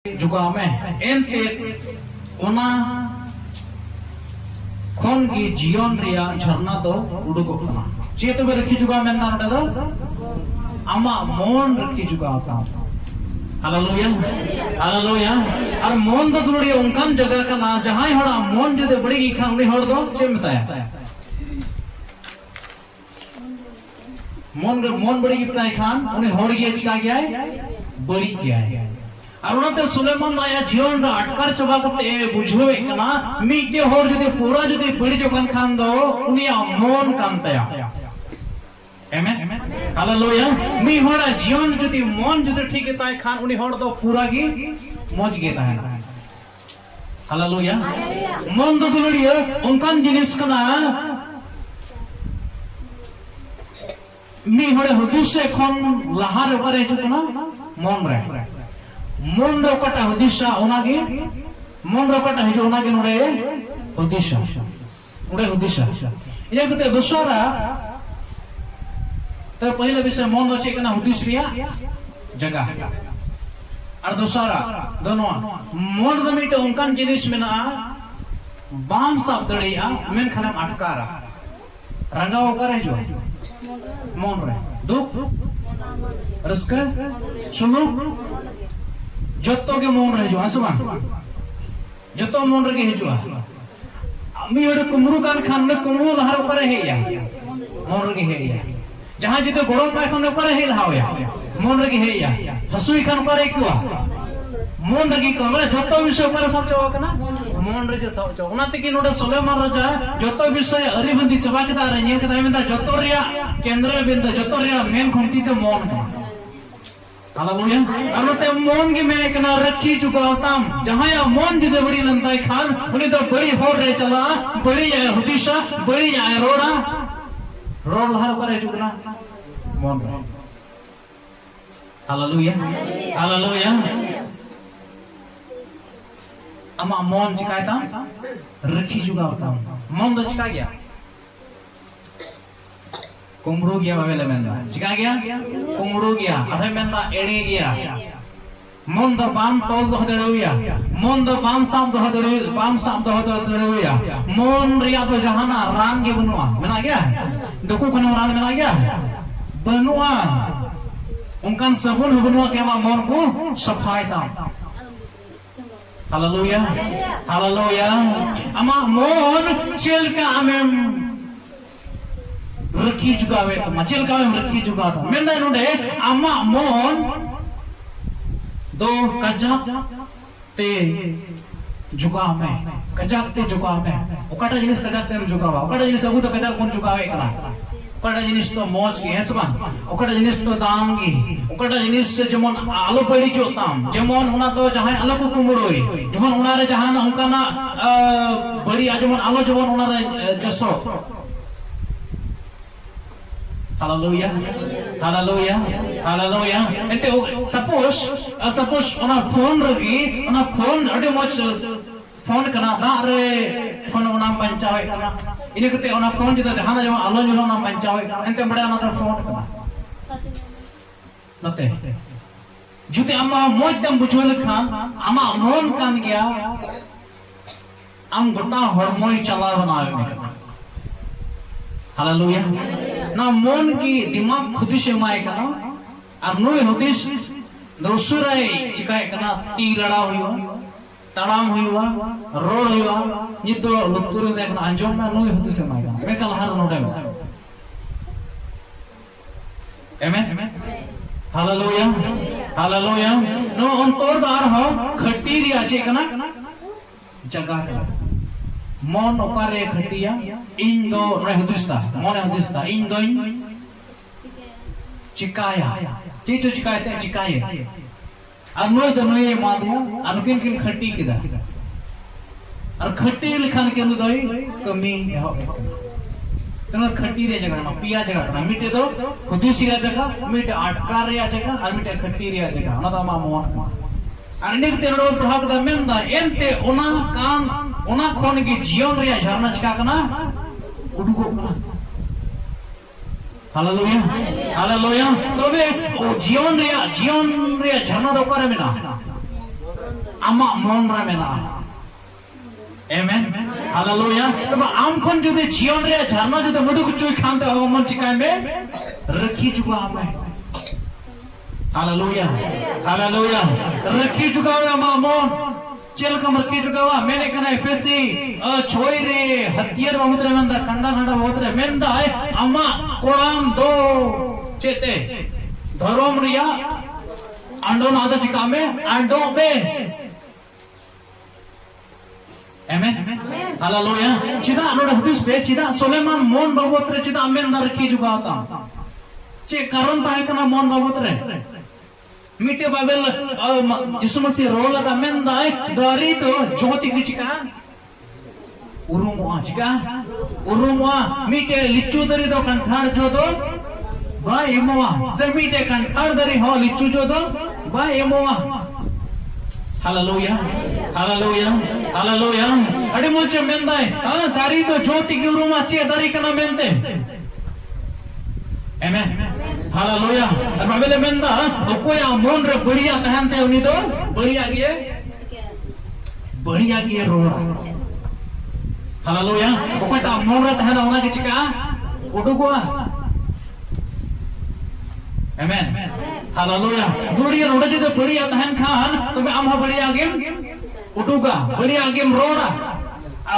juga meh ente ona khon gi jion ria jharna do udugok kana cheto be rakhi juga men na do ama mon rakhi juga ata hallelujah hallelujah और मन दो दुलड़ी उनकान जगह का ना जहां हड़ा मन जदे बड़ी की खान उन्हें हड़ दो चेम बताया मन बड़ी की बताया खान उन्हें हड़ गया चिका गया है बड़ी किया है और उन्होंने सुलेमान आया जीवन रा अटकर चबा करते बुझवे कना मीटे हड़ जदे पूरा जदे बड़ी जगह खान दो उन्हें मन कांतया Amen. Hallelujah. मी होड़ा जीवन जुदी मन जुदी ठीक है ताई खान उन्हीं होड़ दो पूरा की मौज के ताई ना. Hallelujah. मन तो दुलड़ी है उनकान जिनिस का ना मी होड़े हुदूस से कौन लहार ऊपर है जो ना मन रहे. मन रोकटा हुदूसा उनागे मन रोकटा है जो उनागे नोड़े हुदूसा ये कहते दूसरा तो पहले विषय मन बचे करना हुदीस रिया जगह और दूसरा दोनों मन दमिटे उनकान जिनिस में ना बाम साफ दड़िया मेन खाना अटकारा रंगा होकर है जो मन रहे दुख रस्का सुनो जत्तो के मन रहे जो आसमान जत्तो मन रहे है जो मी ओडे कुमरू कान खान में कुमरू लहर होकर है या मन रहे है या जहां जिते गोड़ों में खान करे हिल हावया मन रगी है या हसुई खान करे क्यों मन रगी को मतलब जत्तो विषय ऊपर सब चवा कना मन रगी सब चवा उनाते की नोडे सुलेमान राजा जत्तो विषय अरिबंदी चबा के दारे न्यू के दाई में जत्तो रिया केंद्र बिंदु जत्तो रिया मेन खुंटी ते मन हालेलुया अनते मन के में कना रखी चुका होताम जहां या मन जिते बड़ी लंताई खान उनी तो बड़ी हो रे चला बड़ी है हुदीसा बड़ी है रोड़ा रोल हर पर है चुकना मन हालेलुया हालेलुया अमा मन चिकायता रखी चुका होता मन तो चिका गया कुमरू गया वाले मेंदा चिका गया कुमरू गया अरे मेंदा एड़े गया मन तो बाम तोल दो दड़ुया मन तो बाम साम दो दड़ुया मन रिया तो जहाना रांग के बनवा मेना गया दुखु कने रांग मेना गया बनवा उनकान सबुन बनवा के मन को सफायता हालेलुया हालेलुया अमा मन चेल का हमें रखी चुका है मचेल का हमें रखी चुका था मेंदा नोडे अमा मन दो कजाक ते जुगाव में कजाक ते जुगाव में ओकाटा जिनिस कजाक ते जुगाव ओकाटा जिनिस अबू तो कजाक कोन जुगावे कना ओकाटा जिनिस तो मौज की है समान ओकाटा जिनिस तो दाम की ओकाटा जिनिस जेमन आलो पड़ी जो ताम जेमन उना तो जहां आलो को कुमड़ोई जेमन उना रे जहां ना उनका ना बड़ी जेमन आलो जेमन उना रे जसो हालेलुया हालेलुया हालेलुया एते सपोज ओना फोन रगी ओना फोन अडे मच फोन कना दा रे फोन ओना पंचावे कना इने कते ओना फोन जिता जहाना जो आलो जो ओना पंचावे एते बड़ा ओना फोन कना नते जुते अम्मा मोजदम बुझोल खान अम्मा मोन कान गया आम गोटा हरमोई चला बनावे में हालेलुया ना मन की दिमाग खुदिश माय कना और नोय हुदिश दोसराय चिकाय कना ती लड़ा हुईवा तड़ाम हुईवा रोड हुईवा नितो लुतुर देखना अंजोम में नोय हुदिश माय कना मेकल हार नोडे आमेन हालेलुया हालेलुया नो अंतरदार हो खट्टी रिया चे कना जगह कना मन ओकारे खटिया इन दो रे हुदिस्ता मने हुदिस्ता इन दो चिकाया चीचो चिकायते चिकाये अनोय दनोय मादिया अनकिन किन खट्टी किदा और खट्टी लिखान के नुदोय कमी हो तना खट्टी रे जगह ना पिया जगह ना मिटे तो हुदिसी रे जगह मिटे अटकार रे जगह और मिटे खट्टी रे जगह ना मा मोन अनेक तेरो प्रभाग दा मेंदा एंते ओना कान ओना खोन की जीवन रे झरना चिका कना उडुको कना हालेलुया हालेलुया तबे ओ जीवन रे झरना दो करे मेना आमा मन रे मेना Amen. Hallelujah. तब आम खन जो दे जीवन रे झरना जो दे मडुक चुई खानते हो मन चिकाय में रखी चुका हमें Hallelujah. Hallelujah. रखी चुका है आमा मन चल कम रखी चुका हुआ मैंने कहना एफएससी छोई रे हथियार बहुत रे मंदा कंडा कंडा बहुत रे मेंदा है अम्मा कोराम दो चेते धरोम रिया अंडो नादा चिका में अंडो पे Amen. Hallelujah. Cida anoda hudis pe cida Suleiman mon babot re cida amen na rakhi juga ta che karon tahe kana mon babot re mite babel jisu masih role ta amen dai dari to joti kichika urumwa chika urumwa mite lichu dari do kanthar jodo ba emowa se mite kanthar dari ho lichu jodo ba emowa Hallelujah. Hallelujah. Hallelujah. Adi moche mendai. Dari to joti ki uruma che dari kana mente. Amen. Hallelujah. Abele menda koya mon re बढ़िया कहते हैं उन्हीं तो बढ़िया किए रोड़ा. Hallelujah. कोई तो mon re कहना होना किसी का उठो कोआ. Amen. Hallelujah. बढ़िया रोड़ा जिधर बढ़िया कहन खान तो मैं आम बढ़िया गेम उठूगा बढ़िया गेम रोड़ा.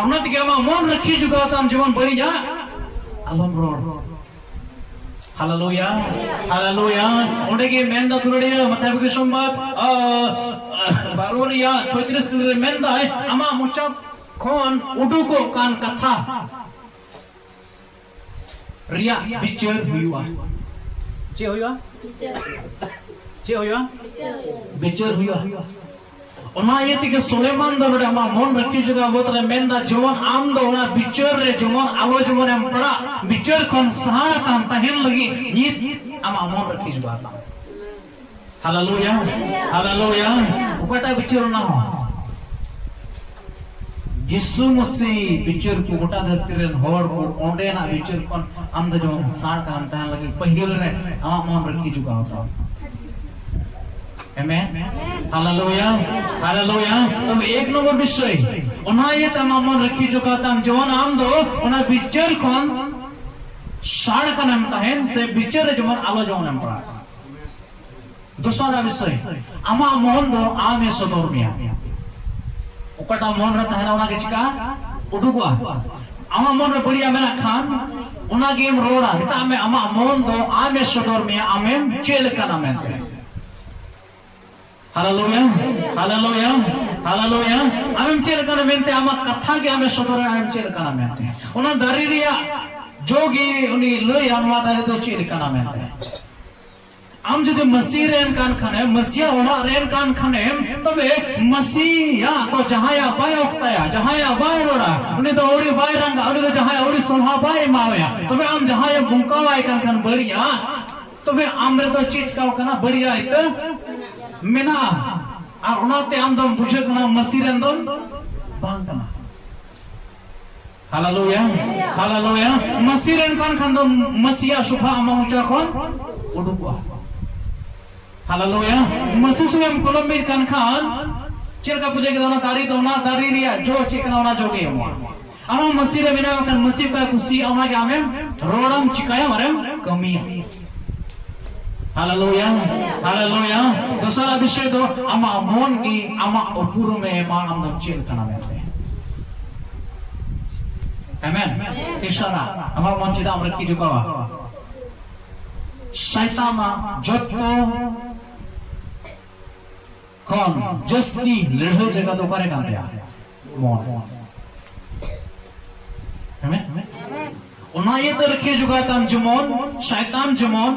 उन्नत के आम मन रखी जुगा तो हम जीवन बढ़िया अलम रोड. Hallelujah. Hallelujah. उन्हें के मेंदा तुरड़िया मतलब कि संबाद बारोरिया 34 किलोमीटर मेंदा है आमा मुच्चा कौन उठूको कान कथा रिया बिचर हुआ चे हुआ बिचर हुआ ओना ये तिके सुलेमान दरोडे आमा मन रखी जुगा बोतरे मेंदा जवन आम दो ओना बिचर रे जवन आलो जवन हम पड़ा बिचर कोन सहारा तान तहन लगी नीत आमा मन रखी जुगा ता हालेलुया हालेलुया उपटा बिचर ना हो यीशु मसीह बिचर को गोटा धरती रे होड़ को ओंडे ना बिचर कोन आम द जवन सार कान तहन लगी पहिल रे आमा मन रखी जुगा ता Amen. Hallelujah. Hallelujah. तुम एक नंबर विषय उन्हें ये तमाम रखी चुका था जवान आम दो उन्हें बिचर कौन साड़ का नाम ताहें से बिचर जवान आलो जवान नाम पड़ा. दूसरा विषय आमा मोहन दो आमे सदोर मिया उकटा मोहन रहता है ना उन्हें किसी का उड़ुआ आमा मोहन रे बढ़िया मेरा खान उन्हें गेम रोड़ा किता आमे आमा मोहन दो आमे सदोर मिया आमे चेल का नाम है. Hallelujah. Hallelujah. Hallelujah. Amem cel kana mente ama katha ke ame sodore amem cel kana mente. Ona daririya jogi uni loy anwa dare to cel kana mente. Am jodi masih ren kan khane masih ona ren kan khane tobe masih ya to jahaya bai oktaya jahaya bai roda uni to ori bai ranga uni to jahaya ori solha bai mawya tobe am jahaya bunka bai kan khan badiya tobe amre to chit ka kana badiya ite मेना और उन्होंने हम दम बुझे कना मसीरन दम बांग कना. Hallelujah. Hallelujah. मसीरन कान खान दम मसीहा शुभा अमा मुचा कौन उड़ुआ. Hallelujah. मसीह स्वयं कोलंबिर कान खान चिरका पुजे के दोना तारी रिया जो चिकना होना जोगे हम अमा मसीरे बिना मकन मसीह का कुसी अमा क्या में रोडम चिकाया मरम कमी. Hallelujah. Hallelujah. दूसरा विषय दो अमा मोन की अमा उपुरु में मां हम चेल करना रहते हैं. Amen. तीसरा अमा मोन चिदा हम रखी चुका हुआ शैताना जोतो कौन जस्ती लड़े जगह तो करे कांते हैं मोन. Amen. उन्हें ये तो रखी चुका था हम जमोन शैतान जमोन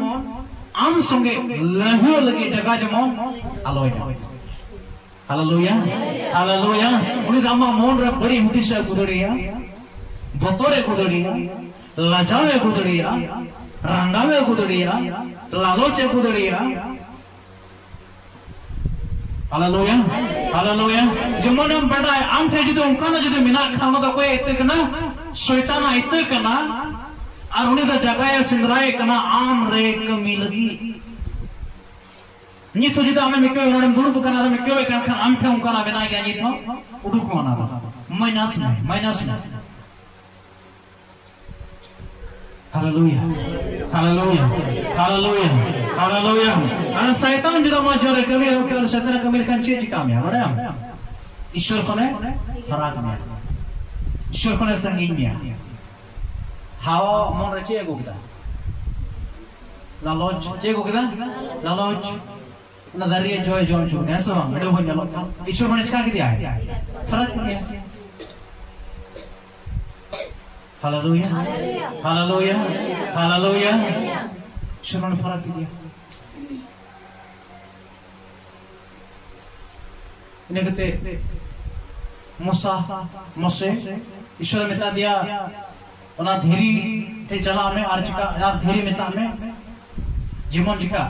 आम संगे लहू लगे जगह जमो आलोया. Hallelujah. Hallelujah. उन्हें दामा मोन रे बड़ी हुदिशा कुदड़िया बतोरे कुदड़िया लाजावे कुदड़िया रंगावे कुदड़िया लालोचे कुदड़िया. Hallelujah. Hallelujah. जमोन हम बड़ा है आम थे जिधर उनका ना जिधर मिना खाना तो कोई इतने कना शैतान इतने कना और उन्हें तो जगह सिंदराए कना आम रे कमी लगी नित जुदा हमें मिक्यो उन्होंने दुरुप करना हमें मिक्यो एक खान हम पे उनका ना बना गया नित हो उड़ूक माना था माइनस में हालेलुया हालेलुया हालेलुया हालेलुया अन शैतान जुदा मा जोरे कभी हो के शैतान कभी kan चीज काम है बड़ा ईश्वर को ने फराक में ईश्वर को ने संगीन में हावा मन रचे को किता लालच चे को किता लालच ना दरिया जोय जोन चुक ने सब बड़े हो जालो ईश्वर को ने क्या किया है फराक किया हालेलुया हालेलुया हालेलुया ईश्वर ने फराक किया इन्हें कहते मोसे ईश्वर मिता दिया उना धीरी ते चला में अर्चका यार धीरी मिता में जीवन जिका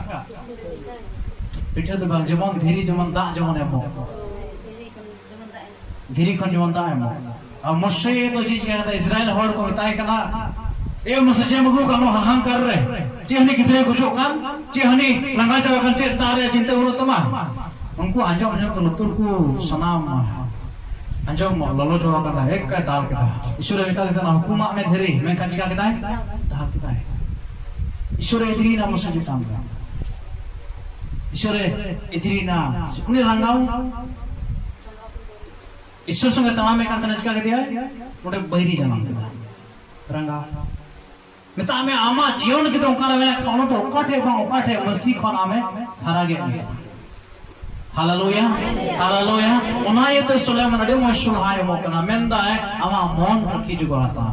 पिठे तो बाग जीवन धीरी जीवन दा जीवन है मो धीरी खन जीवन दा है मो अब मोसे तो चीज कहता है इस्राएल हॉर्ड को मिता है कना ए मोसे जे मगु का नो हंग कर रहे चेहनी कितने कुछ कान चेहनी लंगा जावकन चे तारे चिंता उरो तमा उनको आंजम तो लुतुर को सनाम आंजम ललो जोड़ा करता है एक का दाल के था ईश्वर मिता देता ना हुकुमा में धीरे मैं कंच का किता है दाल किता है ईश्वर इधरी ना मुझे जुटाम का ईश्वर इधरी ना उन्हें रंगाऊ ईश्वर संग तमाम में कांतन का दिया है उन्हें बहिरी जन्म दिया रंगा मिता में आमा जीवन के तो उनका ना मैंने खाना तो उकाठे मसीह खाना में थारा गया हालेलुया हालेलुया उनाये तो सुलेमान अडे मशुल हाय मोकना मेंदा है अमा मोन रखी जुगा आता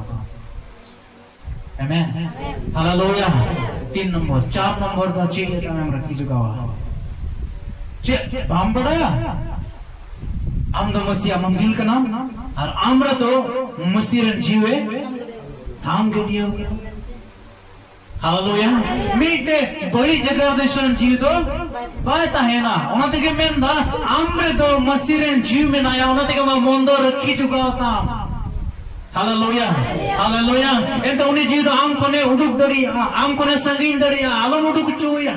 आमेन हालेलुया 3 नंबर 4 नंबर का चीले का हम रखी जुगा चे बांबड़ा आम तो मसीह मंगिल का नाम और आम्र तो मसीह जीवे थाम के दियो हालेलुया मीटे बड़ी जगह देशन जीव तो बायता है ना उन्हें के मेंदा आम्रे तो मसीरें जीव में ना या उन्हें के मैं मोंदो रखी चुका था हालेलुया हालेलुया ये तो उन्हें जीव तो आम को ने उड़ुक दड़ी आम को ने संगीन दड़ी आलम उड़ुक चुया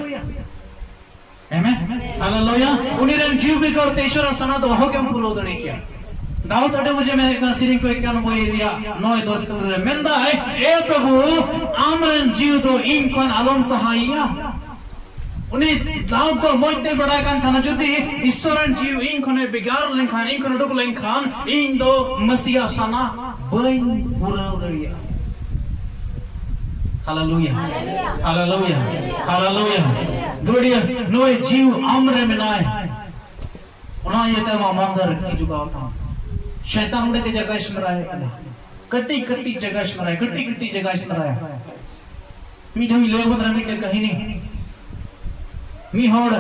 आमेन हालेलुया उन्हें रन जीव भी करते ईश्वर सना तो हो के हम पुरो दड़ी क्या दाऊद अटे मुझे मैंने एक सिरिंग को एक क्या नंबर दिया 9 दोस्त कर रहे मेंदा है ए प्रभु आमरन जीव तो इन कौन आलम सहाइया उन्हें दाऊद तो मोटे बड़ा कान खाना जुदी ईश्वरन जीव इन कोने बिगाड़ लेंखान इन कोने डुक लेंखान इन दो मसीहा सना बन पूरा दरिया हालेलुया हालेलुया हालेलुया दुनिया नोए जीव आमरे में नाय उन्हें ये तो मामंदर की जुगाड़ था शैतान उड़े के जगह स्मराए कट्टी कट्टी जगह स्मराए कट्टी कट्टी जगह स्मराए मी जमी ले बदरा मी के कहीं नहीं मी होड़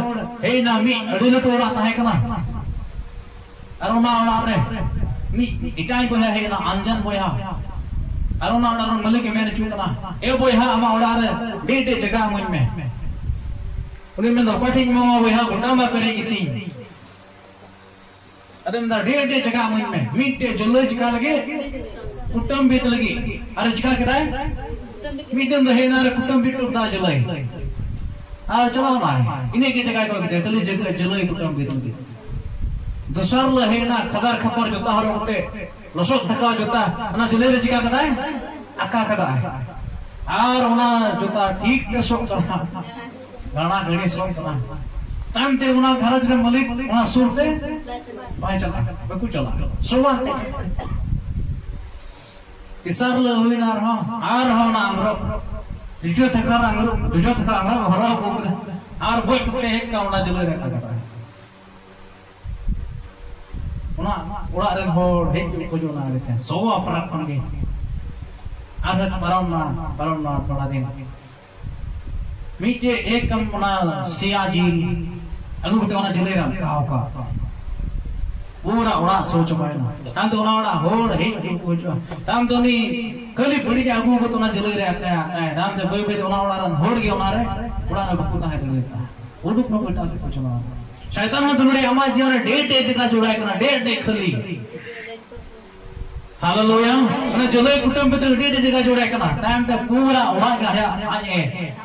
हे ना मी अडुल टोरा ता है कना अरुणा ओड़ा रे मी इटाई बोया है ना अंजन बोया अरुणा ओड़ा रे मलिक मैंने चुकना ए बोया अमा ओड़ा रे डे डे जगह मुन में उन्हें में तो पठिंग मामा बोया गोटा मा करेगी ती अदम दा डे डे जगह मुन में मीटे जल्लोज का लगे कुटुंब बीत लगी अरे जगह कराए मीदन रहे ना रे कुटुंब बीत दा जलाई आ चलो ना इन्हें की जगह को कहते तले जगह जलाई कुटुंब बीत लगी दसर लहे ना खदार खपर जोता हर होते लसोक धका जोता ना जले रे जगह कदाए अक्का कदाए आर ओना जोता ठीक के सोक करा गाना गणी सोक करा तांते उना घरज रे मलिक उना सुरते बाय चला बकु चला सोवान इसर ल होई ना रहा आर हो ना अंगरो दिजो थका अंगरो दिजो थका अंगरो हरा को आर बोय कते एक का उना जले रे का उना उड़ा रे हो ढेक को जो ना लेते सो अपराध खन गे आर परम ना थोड़ा दिन मीटे एक कम उना सियाजी अनु को उना जले रे का पूरा उड़ा सोच पाए ना ताम तो उड़ा होड़ हे को जो ताम तो नी कली पड़ी के आगु को तो ना जले रे आका ताम तो बे उड़ा रन होड़ के उना रे उड़ा ना बकुता है तो उडुक नो बेटा से कुछ ना शैतान में दुनड़े हमारे जीवन में डेट एज का जुड़ा है करना डेट खली हालेलुया उन्हें जले कुटुंब पे तो डेट एज का जुड़ा है करना टाइम तो पूरा उड़ा गया है आज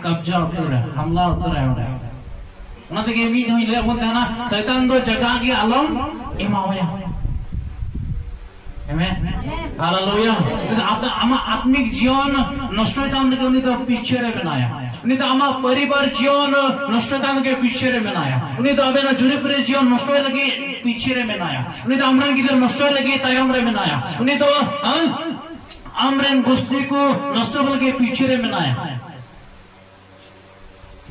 कब्जा उतर हमला उतर है Nanti kami ni lihat pun tanah setan tu jaga ki alam imawaya. Amen. Hallelujah. Apna ama apnik जीवन नष्टता हमने के उन्हीं तो पीछे रे बनाया. उन्हीं तो ama परिवार जीवन नष्टता के पीछे रे बनाया. उन्हीं तो अबे ना जुड़े पूरे जीवन नष्ट लगे पीछे रे बनाया. उन्हीं तो अमरन की तरह नष्ट लगे तायम रे बनाया. उन्हीं तो अमरन गुस्ती को नष्ट लगे पीछे रे बनाया.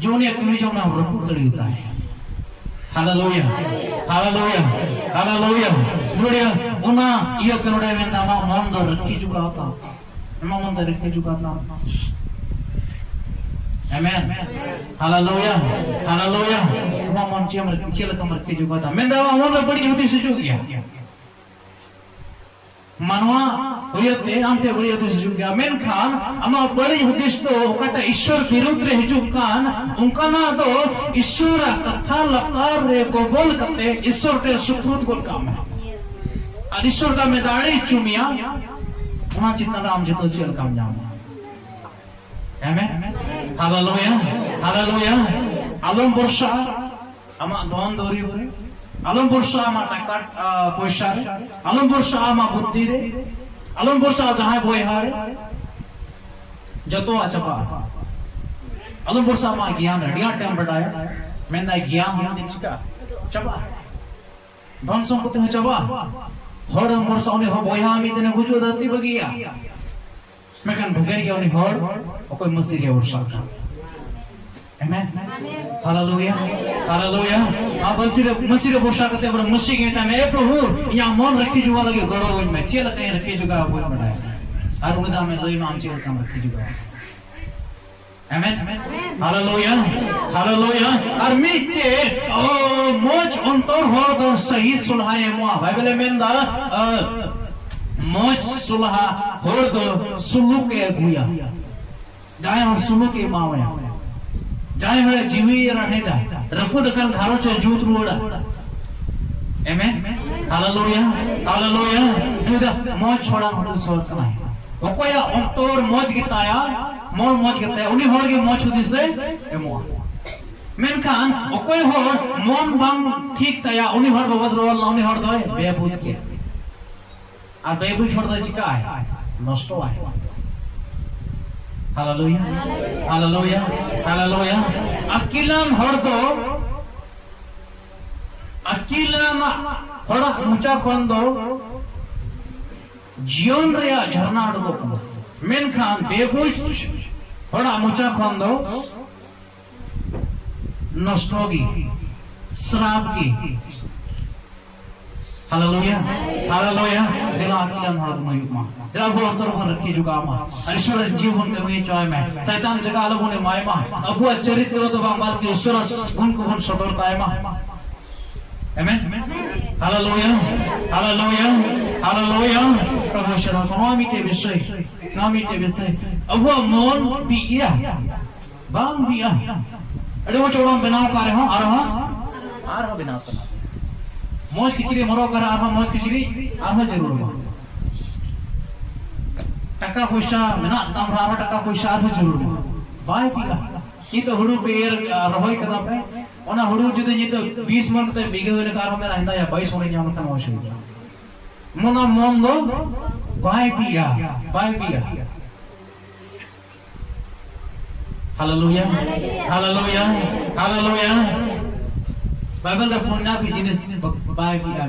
जो उन्हें कमी जो ना रखू तड़ी होता है. Hallelujah. Hallelujah. Hallelujah. Gloria, una ia kenoda men nama mondo rakhi juga ta. Nama mondo rakhi juga ta. Amen. Hallelujah. Hallelujah. Nama mondo yang rakhi la rakhi juga ta. Men nama mondo badi hoti se juga. Manwa होयते आमते बड़ी उद्देश्य जुगा main Khan अमा बड़ी उद्देश्य तो कटा ईश्वर विरुद्ध रे हिजु खान उनका ना तो ईश्वर कथा लकार रे गोबल करते ईश्वर के सुपुर्द को काम है और ईश्वर का मेदाड़ी चुमिया वहां जितना राम जितो चल काम जाम आमेन हालेलुया हालेलुया आलम वर्षा अमा दोन दोरी बोले आलम वर्षा अमा ताकत पैसा रे आलम वर्षा अमा बुद्धि रे आलम वर्षा जहां बोय हारे जतो अचपा आलम वर्षा मा ज्ञान डिया टाइम बढ़ाया मैं ना ज्ञान होना दिखा चबा धन संपत्ति हो चबा हर वर्षा ने हो बोय हामी तने गुजो दती बगिया मैं कन भगेर के उनी हर कोई मसीह के वर्षा का आमेन हालेलुया हालेलुया आप मसीह वर्षा करते बड़ा मसीह के टाइम ए प्रभु यहाँ मन रखी जुगा लगे गड़ो में चेल कहीं रखी जुगा बोल बढ़ाया और उनका में लोई माम चेल काम रखी जुगा आमेन हालेलुया हालेलुया और मिटे ओ मोज अंतर हो तो सही सुलहाए मुआ बाइबल में दा मोज सुलहा हो तो सुलूक के गुया जाए और सुलूक के मावया जाए मेरे जीवी रहे जा रफुद कल घरों से जूत रोड़ा आमेन हालेलुया हालेलुया दूधा मौज छोड़ा होते सोच नहीं वो कोई अंतर मौज किताया मौज किताया उन्हीं होड़ के मौज होती से एमो मेन खान वो कोई होड़ मौन बांग ठीक ताया उन्हीं होड़ बवद रोल ना उन्हीं होड़ दोए बेबूज के आ बेबूज छोड़ दे चिका है नष्टो है Hallelujah. Hallelujah. Hallelujah. Akilan hordo akilan hoda mucha kondo जीवन रे झरना अडगो मेन खान बेबुज होड़ा मुचा कोndo नष्टोगी श्राप की हालेलुया हालेलुया दिला अकिलन हर मयुमा दिला वो अंतर को रखी जुगा मा ईश्वर जीवन के में चाय में शैतान जगह अलग होने माय मा अबु चरित्र तो बांबाल के ईश्वर गुण को गुण सटोर पाए मा आमेन हालेलुया हालेलुया हालेलुया प्रभु शरण को नामी ते विषय अबु मोन बिया बांग बिया अरे वो चोड़ों बिनाव करे हो आरो बिनाव सना मौज किचड़ी मरो कर आहा मौज किचड़ी आहा जरूर हो टका पैसा मेना दाम रारो टका पैसा आहा जरूर हो बाय पिला ये तो हुडू पेर रहोय कदा पे ओना हुडू जुदे ये तो 20 मन ते बिगे होने कार में रहंदा या 22 होने जाम का मौज हो मोना मोन दो बाय पिया हालेलुया हालेलुया हालेलुया बाइबल का पुण्य भी जिनिस बाय पिया